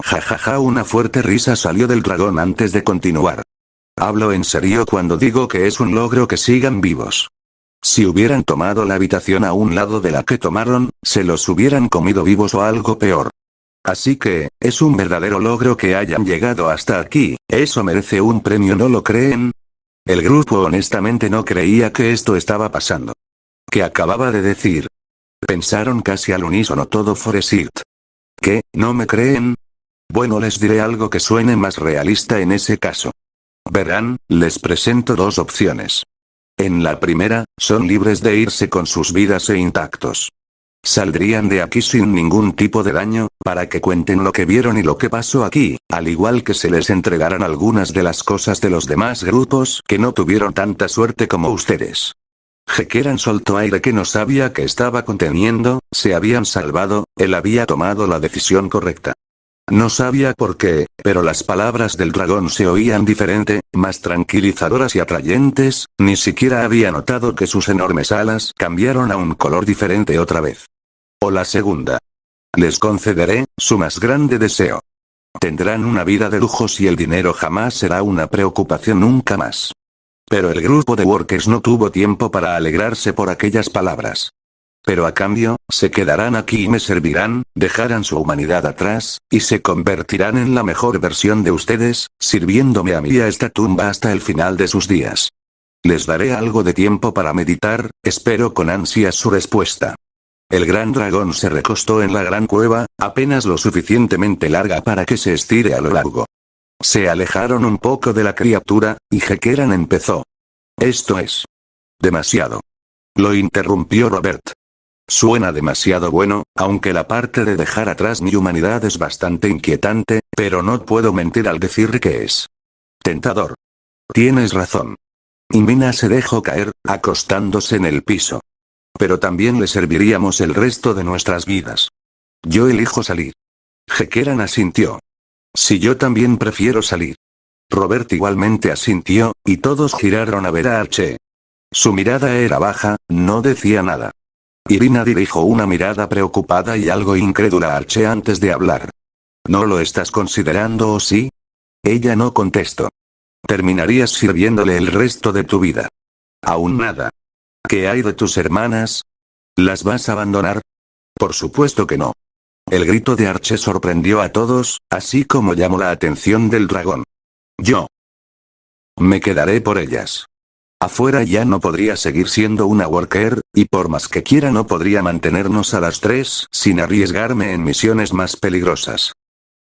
Jajaja, una fuerte risa salió del dragón antes de continuar. Hablo en serio cuando digo que es un logro que sigan vivos. Si hubieran tomado la habitación a un lado de la que tomaron, se los hubieran comido vivos o algo peor. Así que, es un verdadero logro que hayan llegado hasta aquí, eso merece un premio, ¿no lo creen? El grupo honestamente no creía que esto estaba pasando. ¿Qué acababa de decir? Pensaron casi al unísono todo Foresit. ¿Qué, no me creen? Bueno, les diré algo que suene más realista en ese caso. Verán, les presento dos opciones. En la primera, son libres de irse con sus vidas intactos. Saldrían de aquí sin ningún tipo de daño, para que cuenten lo que vieron y lo que pasó aquí, al igual que se les entregaran algunas de las cosas de los demás grupos que no tuvieron tanta suerte como ustedes. Hekeran soltó aire que no sabía que estaba conteniendo, se habían salvado, él había tomado la decisión correcta. No sabía por qué, pero las palabras del dragón se oían diferente, más tranquilizadoras y atrayentes, ni siquiera había notado que sus enormes alas cambiaron a un color diferente otra vez. O la segunda. Les concederé, su más grande deseo. Tendrán una vida de lujos y el dinero jamás será una preocupación nunca más. Pero el grupo de workers no tuvo tiempo para alegrarse por aquellas palabras. Pero a cambio, se quedarán aquí y me servirán, dejarán su humanidad atrás, y se convertirán en la mejor versión de ustedes, sirviéndome a mí a esta tumba hasta el final de sus días. Les daré algo de tiempo para meditar, espero con ansias su respuesta. El gran dragón se recostó en la gran cueva, apenas lo suficientemente larga para que se estire a lo largo. Se alejaron un poco de la criatura, y Hekeran empezó. Esto es demasiado. Lo interrumpió Robert. Suena demasiado bueno, aunque la parte de dejar atrás mi humanidad es bastante inquietante, pero no puedo mentir al decir que es tentador. Tienes razón. Y Mina se dejó caer, acostándose en el piso. Pero también le serviríamos el resto de nuestras vidas. Yo elijo salir. Hekeran asintió. Si yo también prefiero salir. Robert igualmente asintió, y todos giraron a ver a Archie. Su mirada era baja, no decía nada. Irina dirigió una mirada preocupada y algo incrédula a Archie antes de hablar. ¿No lo estás considerando o sí? Ella no contestó. Terminarías sirviéndole el resto de tu vida. Aún nada. ¿Qué hay de tus hermanas? ¿Las vas a abandonar? Por supuesto que no. El grito de Archie sorprendió a todos, así como llamó la atención del dragón. Yo me quedaré por ellas. Afuera ya no podría seguir siendo una worker, y por más que quiera no podría mantenernos a las tres sin arriesgarme en misiones más peligrosas.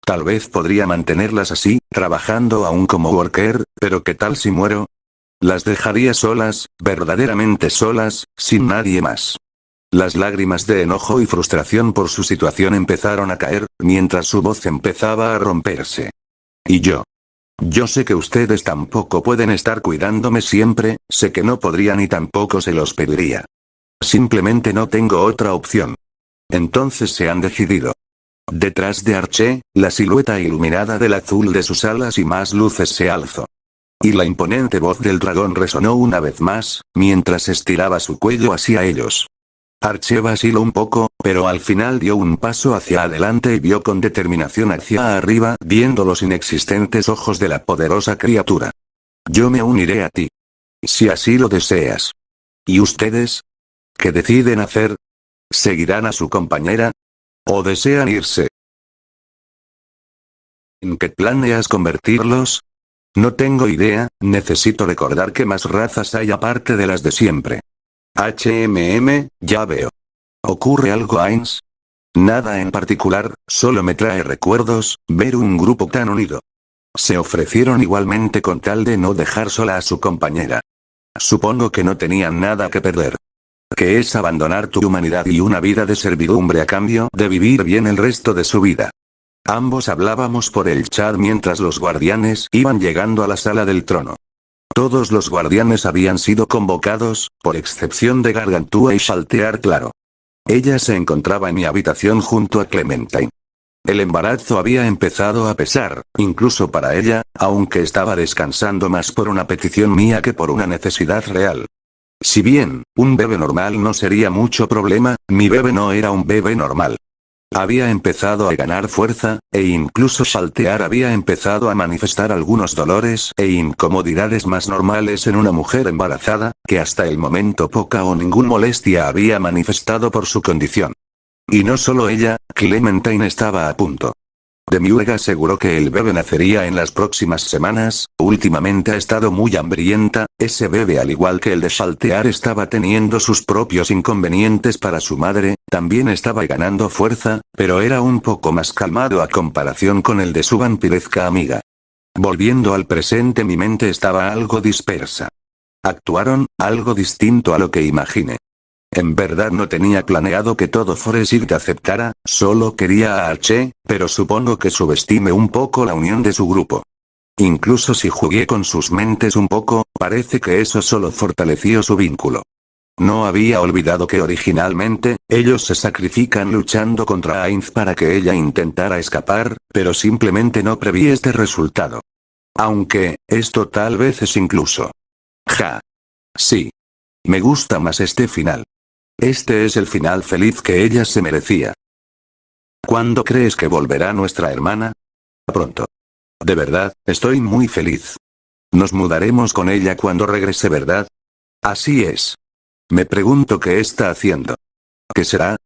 Tal vez podría mantenerlas así, trabajando aún como worker, pero ¿qué tal si muero? Las dejaría solas, verdaderamente solas, sin nadie más. Las lágrimas de enojo y frustración por su situación empezaron a caer, mientras su voz empezaba a romperse. Y yo sé que ustedes tampoco pueden estar cuidándome siempre, sé que no podrían y tampoco se los pediría. Simplemente no tengo otra opción. Entonces se han decidido. Detrás de Archie, la silueta iluminada del azul de sus alas y más luces se alzó. Y la imponente voz del dragón resonó una vez más, mientras estiraba su cuello hacia ellos. Archie vaciló un poco, pero al final dio un paso hacia adelante y vio con determinación hacia arriba, viendo los inexistentes ojos de la poderosa criatura. Yo me uniré a ti. Si así lo deseas. ¿Y ustedes? ¿Qué deciden hacer? ¿Seguirán a su compañera? ¿O desean irse? ¿En qué planeas convertirlos? No tengo idea, necesito recordar qué más razas hay aparte de las de siempre. Ya veo. ¿Ocurre algo, Ainz? Nada en particular, solo me trae recuerdos, ver un grupo tan unido. Se ofrecieron igualmente con tal de no dejar sola a su compañera. Supongo que no tenían nada que perder. Que es abandonar tu humanidad y una vida de servidumbre a cambio de vivir bien el resto de su vida. Ambos hablábamos por el chat mientras los guardianes iban llegando a la sala del trono. Todos los guardianes habían sido convocados, por excepción de Gargantúa y Shaltear, claro. Ella se encontraba en mi habitación junto a Clementine. El embarazo había empezado a pesar, incluso para ella, aunque estaba descansando más por una petición mía que por una necesidad real. Si bien, un bebé normal no sería mucho problema, mi bebé no era un bebé normal. Había empezado a ganar fuerza, e incluso Shaltear había empezado a manifestar algunos dolores e incomodidades más normales en una mujer embarazada, que hasta el momento poca o ninguna molestia había manifestado por su condición. Y no solo ella, Clementine estaba a punto. Demiurge aseguró que el bebé nacería en las próximas semanas, últimamente ha estado muy hambrienta, ese bebé al igual que el de Shaltear estaba teniendo sus propios inconvenientes para su madre, también estaba ganando fuerza, pero era un poco más calmado a comparación con el de su vampirezca amiga. Volviendo al presente, mi mente estaba algo dispersa. Actuaron, algo distinto a lo que imaginé. En verdad no tenía planeado que todo Forest aceptara, solo quería a Archie, pero supongo que subestime un poco la unión de su grupo. Incluso si jugué con sus mentes un poco, parece que eso solo fortaleció su vínculo. No había olvidado que originalmente, ellos se sacrifican luchando contra Ainz para que ella intentara escapar, pero simplemente no preví este resultado. Aunque, esto tal vez es incluso. Ja. Sí. Me gusta más este final. Este es el final feliz que ella se merecía. ¿Cuándo crees que volverá nuestra hermana? Pronto. De verdad, estoy muy feliz. Nos mudaremos con ella cuando regrese, ¿verdad? Así es. Me pregunto qué está haciendo. ¿Qué será?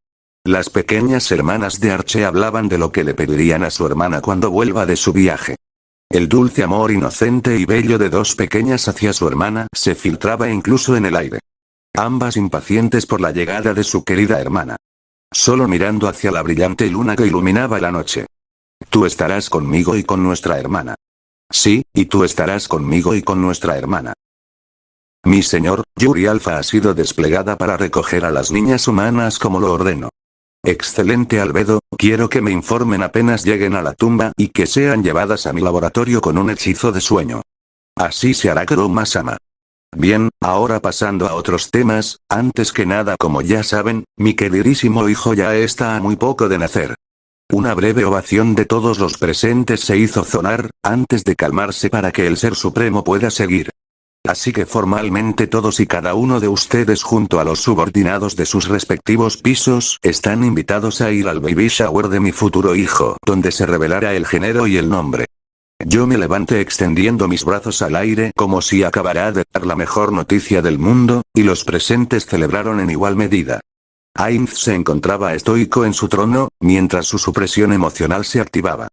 Las pequeñas hermanas de Archie hablaban de lo que le pedirían a su hermana cuando vuelva de su viaje. El dulce amor inocente y bello de dos pequeñas hacia su hermana se filtraba incluso en el aire. Ambas impacientes por la llegada de su querida hermana. Solo mirando hacia la brillante luna que iluminaba la noche. Tú estarás conmigo y con nuestra hermana. Sí, y tú estarás conmigo y con nuestra hermana. Mi señor, Yuri Alpha ha sido desplegada para recoger a las niñas humanas como lo ordeno. Excelente Albedo, quiero que me informen apenas lleguen a la tumba y que sean llevadas a mi laboratorio con un hechizo de sueño. Así se hará, Kuroma-sama. Bien, ahora pasando a otros temas, antes que nada, como ya saben, mi queridísimo hijo ya está a muy poco de nacer. Una breve ovación de todos los presentes se hizo sonar, antes de calmarse para que el Ser Supremo pueda seguir. Así que formalmente todos y cada uno de ustedes junto a los subordinados de sus respectivos pisos están invitados a ir al baby shower de mi futuro hijo, donde se revelará el género y el nombre. Yo me levanté extendiendo mis brazos al aire como si acabara de dar la mejor noticia del mundo, y los presentes celebraron en igual medida. Ainz se encontraba estoico en su trono, mientras su supresión emocional se activaba.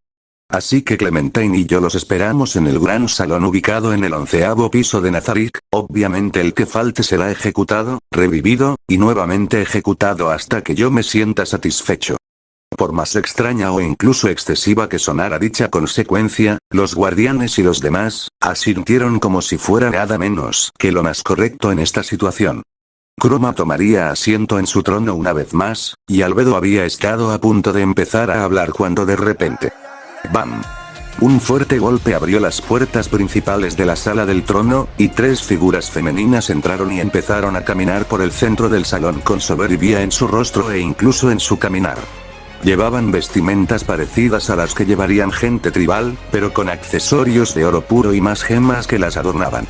Así que Clementine y yo los esperamos en el gran salón ubicado en el 11º piso de Nazarick, obviamente el que falte será ejecutado, revivido, y nuevamente ejecutado hasta que yo me sienta satisfecho. Por más extraña o incluso excesiva que sonara dicha consecuencia, los guardianes y los demás, asintieron como si fuera nada menos que lo más correcto en esta situación. Kuroma tomaría asiento en su trono una vez más, y Albedo había estado a punto de empezar a hablar cuando de repente... ¡Bam! Un fuerte golpe abrió las puertas principales de la sala del trono, y tres figuras femeninas entraron y empezaron a caminar por el centro del salón con soberbia en su rostro e incluso en su caminar. Llevaban vestimentas parecidas a las que llevarían gente tribal, pero con accesorios de oro puro y más gemas que las adornaban.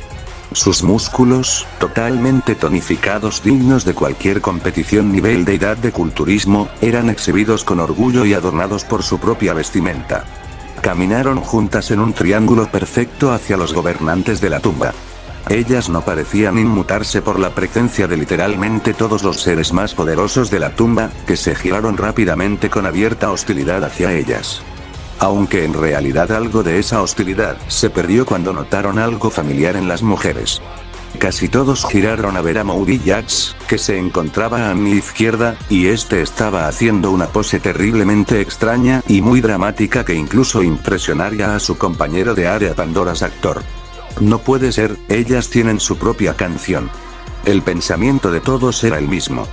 Sus músculos, totalmente tonificados dignos de cualquier competición nivel deidad de culturismo, eran exhibidos con orgullo y adornados por su propia vestimenta. Caminaron juntas en un triángulo perfecto hacia los gobernantes de la tumba. Ellas no parecían inmutarse por la presencia de literalmente todos los seres más poderosos de la tumba, que se giraron rápidamente con abierta hostilidad hacia ellas. Aunque en realidad algo de esa hostilidad se perdió cuando notaron algo familiar en las mujeres. Casi todos giraron a ver a Moody Jax, que se encontraba a mi izquierda, y este estaba haciendo una pose terriblemente extraña y muy dramática que incluso impresionaría a su compañero de área Pandora's actor. No puede ser, ellas tienen su propia canción. El pensamiento de todos era el mismo.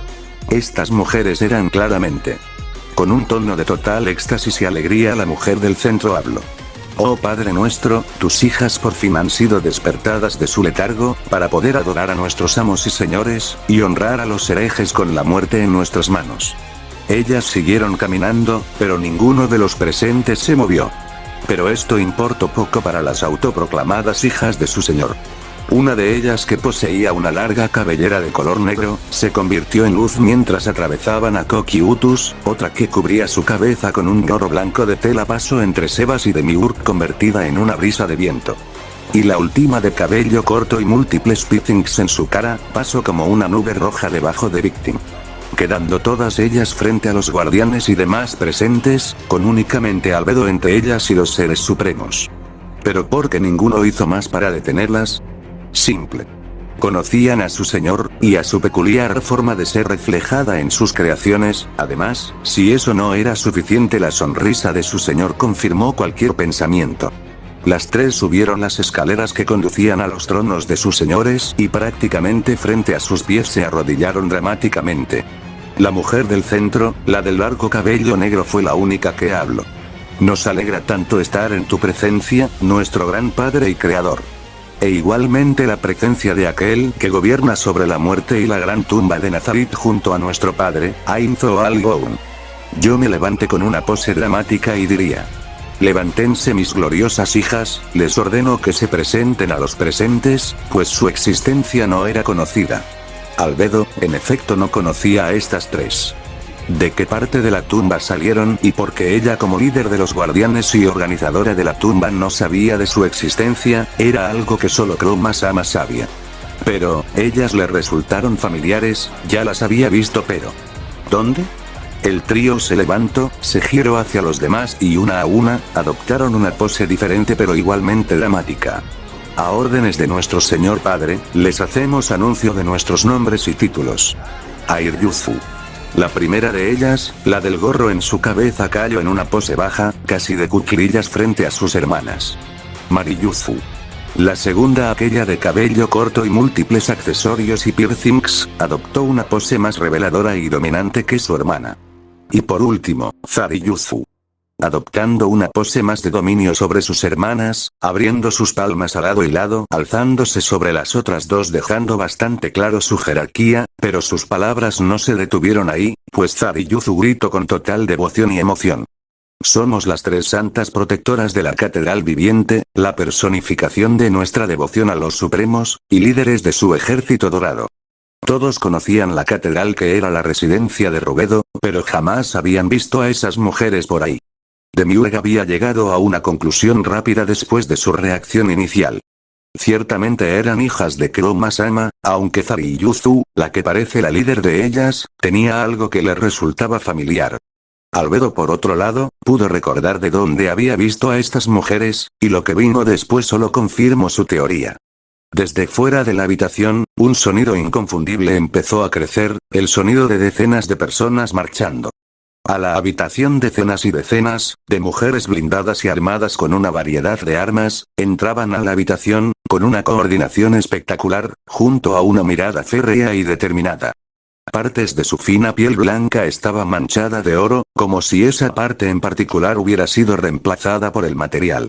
Estas mujeres eran claramente. Con un tono de total éxtasis y alegría la mujer del centro habló. Oh Padre nuestro, tus hijas por fin han sido despertadas de su letargo, para poder adorar a nuestros amos y señores, y honrar a los herejes con la muerte en nuestras manos. Ellas siguieron caminando, pero ninguno de los presentes se movió. Pero esto importó poco para las autoproclamadas hijas de su señor. Una de ellas, que poseía una larga cabellera de color negro, se convirtió en luz mientras atravesaban a Koki Utus, otra que cubría su cabeza con un gorro blanco de tela pasó entre Sebas y Demiurge convertida en una brisa de viento. Y la última, de cabello corto y múltiples piercings en su cara, pasó como una nube roja debajo de Victim. Quedando todas ellas frente a los guardianes y demás presentes, con únicamente Albedo entre ellas y los seres supremos. Pero ¿por qué ninguno hizo más para detenerlas? Simple. Conocían a su señor, y a su peculiar forma de ser reflejada en sus creaciones. Además, si eso no era suficiente, la sonrisa de su señor confirmó cualquier pensamiento. Las tres subieron las escaleras que conducían a los tronos de sus señores, y prácticamente frente a sus pies se arrodillaron dramáticamente. La mujer del centro, la del largo cabello negro, fue la única que habló. Nos alegra tanto estar en tu presencia, nuestro gran Padre y Creador. E igualmente la presencia de aquel que gobierna sobre la muerte y la gran tumba de Nazarit junto a nuestro padre, Ainzo Algoun. Yo me levanté con una pose dramática y diría: levántense mis gloriosas hijas, les ordeno que se presenten a los presentes, pues su existencia no era conocida. Albedo, en efecto, no conocía a estas tres. ¿De qué parte de la tumba salieron? Y porque ella, como líder de los guardianes y organizadora de la tumba, no sabía de su existencia, era algo que solo Chroma-sama sabía. Pero, ellas le resultaron familiares, ya las había visto, pero ¿dónde? El trío se levantó, se giró hacia los demás y una a una, adoptaron una pose diferente pero igualmente dramática. A órdenes de nuestro señor padre, les hacemos anuncio de nuestros nombres y títulos. Air Yuzu. La primera de ellas, la del gorro en su cabeza, cayó en una pose baja, casi de cuclillas frente a sus hermanas. Mariyuzu. La segunda, aquella de cabello corto y múltiples accesorios y piercings, adoptó una pose más reveladora y dominante que su hermana. Y por último, Zariyuzu. Adoptando una pose más de dominio sobre sus hermanas, abriendo sus palmas a lado y lado, alzándose sobre las otras dos, dejando bastante claro su jerarquía, pero sus palabras no se detuvieron ahí, pues Zariyuzu gritó con total devoción y emoción. Somos las tres santas protectoras de la catedral viviente, la personificación de nuestra devoción a los supremos, y líderes de su ejército dorado. Todos conocían la catedral, que era la residencia de Rubedo, pero jamás habían visto a esas mujeres por ahí. Demiurge había llegado a una conclusión rápida después de su reacción inicial. Ciertamente eran hijas de Chroma-sama, aunque Zariyuzu, la que parece la líder de ellas, tenía algo que le resultaba familiar. Albedo, por otro lado, pudo recordar de dónde había visto a estas mujeres, y lo que vino después solo confirmó su teoría. Desde fuera de la habitación, un sonido inconfundible empezó a crecer, el sonido de decenas de personas marchando. A la habitación decenas y decenas, de mujeres blindadas y armadas con una variedad de armas, entraban a la habitación, con una coordinación espectacular, junto a una mirada férrea y determinada. Partes de su fina piel blanca estaba manchada de oro, como si esa parte en particular hubiera sido reemplazada por el material.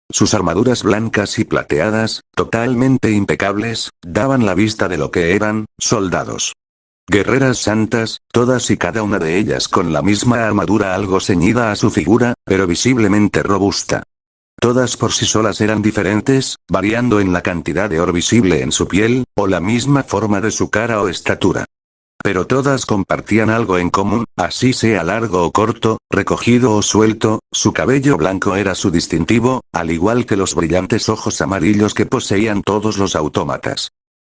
Sus armaduras blancas y plateadas, totalmente impecables, daban la vista de lo que eran, soldados. Guerreras santas, todas y cada una de ellas con la misma armadura algo ceñida a su figura, pero visiblemente robusta. Todas por sí solas eran diferentes, variando en la cantidad de oro visible en su piel, o la misma forma de su cara o estatura. Pero todas compartían algo en común, así sea largo o corto, recogido o suelto, su cabello blanco era su distintivo, al igual que los brillantes ojos amarillos que poseían todos los autómatas.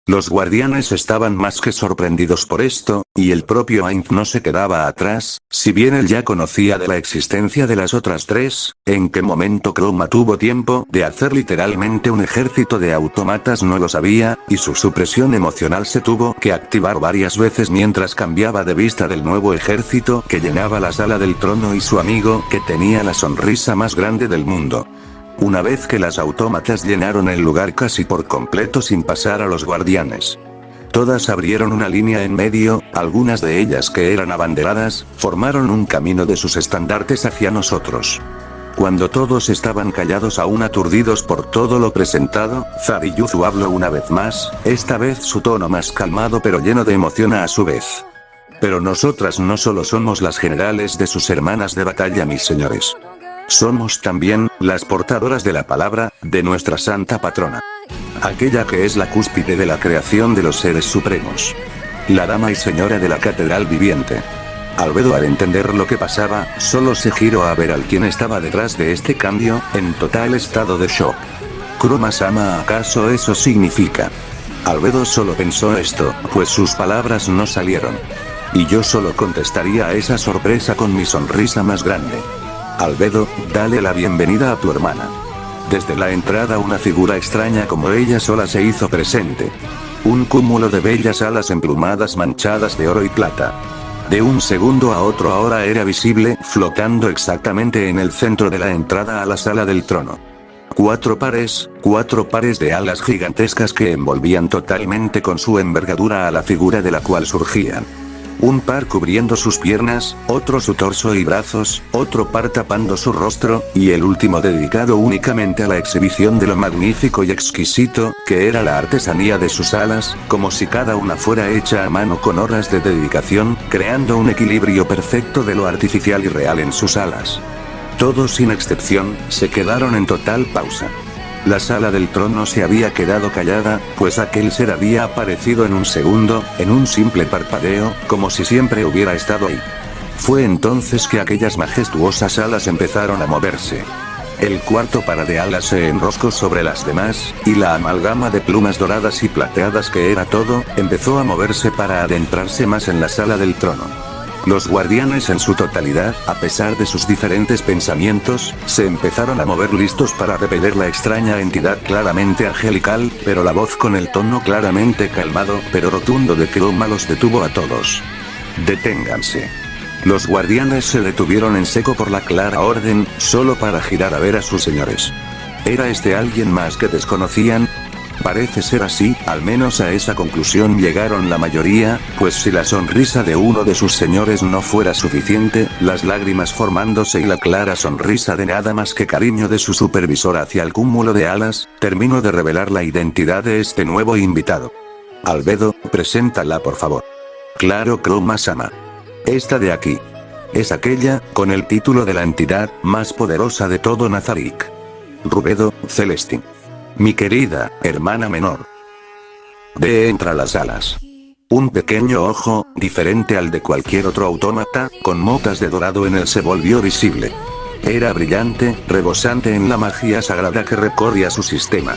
Los guardianes estaban más que sorprendidos por esto, y el propio Ainz no se quedaba atrás, si bien él ya conocía de la existencia de las otras tres. En qué momento Chroma tuvo tiempo de hacer literalmente un ejército de autómatas no lo sabía, y su supresión emocional se tuvo que activar varias veces mientras cambiaba de vista del nuevo ejército que llenaba la sala del trono y su amigo que tenía la sonrisa más grande del mundo. Una vez que las autómatas llenaron el lugar casi por completo sin pasar a los guardianes. Todas abrieron una línea en medio, algunas de ellas que eran abanderadas, formaron un camino de sus estandartes hacia nosotros. Cuando todos estaban callados aún aturdidos por todo lo presentado, Zariyuzu habló una vez más, esta vez su tono más calmado pero lleno de emoción a su vez. Pero nosotras no solo somos las generales de sus hermanas de batalla, mis señores. Somos también, las portadoras de la palabra, de nuestra santa patrona. Aquella que es la cúspide de la creación de los seres supremos. La dama y señora de la catedral viviente. Albedo al entender lo que pasaba, solo se giró a ver al quien estaba detrás de este cambio, en total estado de shock. Chroma-sama, ¿acaso eso significa? Albedo solo pensó esto, pues sus palabras no salieron. Y yo solo contestaría a esa sorpresa con mi sonrisa más grande. Albedo, dale la bienvenida a tu hermana. Desde la entrada una figura extraña como ella sola se hizo presente. Un cúmulo de bellas alas emplumadas manchadas de oro y plata. De un segundo a otro ahora era visible, flotando exactamente en el centro de la entrada a la sala del trono. Cuatro pares de alas gigantescas que envolvían totalmente con su envergadura a la figura de la cual surgían. Un par cubriendo sus piernas, otro su torso y brazos, otro par tapando su rostro, y el último dedicado únicamente a la exhibición de lo magnífico y exquisito, que era la artesanía de sus alas, como si cada una fuera hecha a mano con horas de dedicación, creando un equilibrio perfecto de lo artificial y real en sus alas. Todos sin excepción, se quedaron en total pausa. La sala del trono se había quedado callada, pues aquel ser había aparecido en un segundo, en un simple parpadeo, como si siempre hubiera estado ahí. Fue entonces que aquellas majestuosas alas empezaron a moverse. El cuarto par de alas se enroscó sobre las demás, y la amalgama de plumas doradas y plateadas que era todo, empezó a moverse para adentrarse más en la sala del trono. Los guardianes en su totalidad, a pesar de sus diferentes pensamientos, se empezaron a mover listos para repeler la extraña entidad claramente angelical, pero la voz con el tono claramente calmado, pero rotundo de Chroma los detuvo a todos. Deténganse. Los guardianes se detuvieron en seco por la clara orden, solo para girar a ver a sus señores. ¿Era este alguien más que desconocían? Parece ser así, al menos a esa conclusión llegaron la mayoría, pues si la sonrisa de uno de sus señores no fuera suficiente, las lágrimas formándose y la clara sonrisa de nada más que cariño de su supervisor hacia el cúmulo de alas, terminó de revelar la identidad de este nuevo invitado. Albedo, preséntala por favor. Claro, Chroma-sama. Esta de aquí. Es aquella, con el título de la entidad más poderosa de todo Nazarick. Rubedo, Celestin. Mi querida, hermana menor. De entre las alas. Un pequeño ojo, diferente al de cualquier otro autómata, con motas de dorado en él se volvió visible. Era brillante, rebosante en la magia sagrada que recorría su sistema.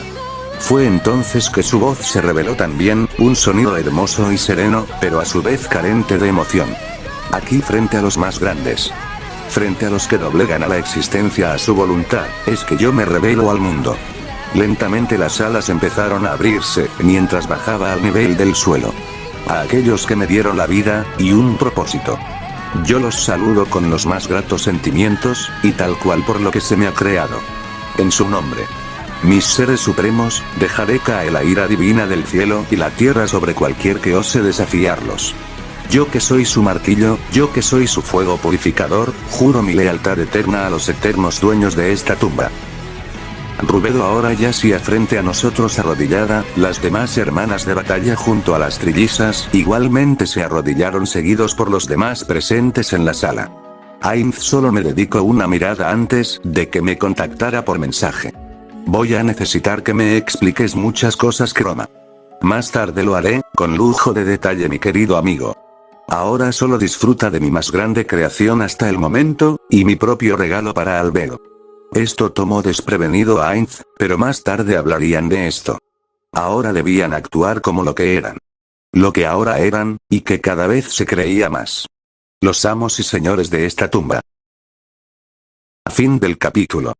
Fue entonces que su voz se reveló también, un sonido hermoso y sereno, pero a su vez carente de emoción. Aquí frente a los más grandes. Frente a los que doblegan a la existencia a su voluntad, es que yo me revelo al mundo. Lentamente las alas empezaron a abrirse, mientras bajaba al nivel del suelo. A aquellos que me dieron la vida, y un propósito. Yo los saludo con los más gratos sentimientos, y tal cual por lo que se me ha creado. En su nombre. Mis seres supremos, dejaré caer la ira divina del cielo y la tierra sobre cualquier que ose desafiarlos. Yo que soy su martillo, yo que soy su fuego purificador, juro mi lealtad eterna a los eternos dueños de esta tumba. Rubedo ahora yacía frente a nosotros arrodillada, las demás hermanas de batalla junto a las trillizas igualmente se arrodillaron seguidos por los demás presentes en la sala. Ainz solo me dedicó una mirada antes de que me contactara por mensaje. Voy a necesitar que me expliques muchas cosas, Chroma. Más tarde lo haré, con lujo de detalle, mi querido amigo. Ahora solo disfruta de mi más grande creación hasta el momento, y mi propio regalo para Albero. Esto tomó desprevenido a Ainz, pero más tarde hablarían de esto. Ahora debían actuar como lo que eran. Lo que ahora eran, y que cada vez se creía más. Los amos y señores de esta tumba. Fin del capítulo.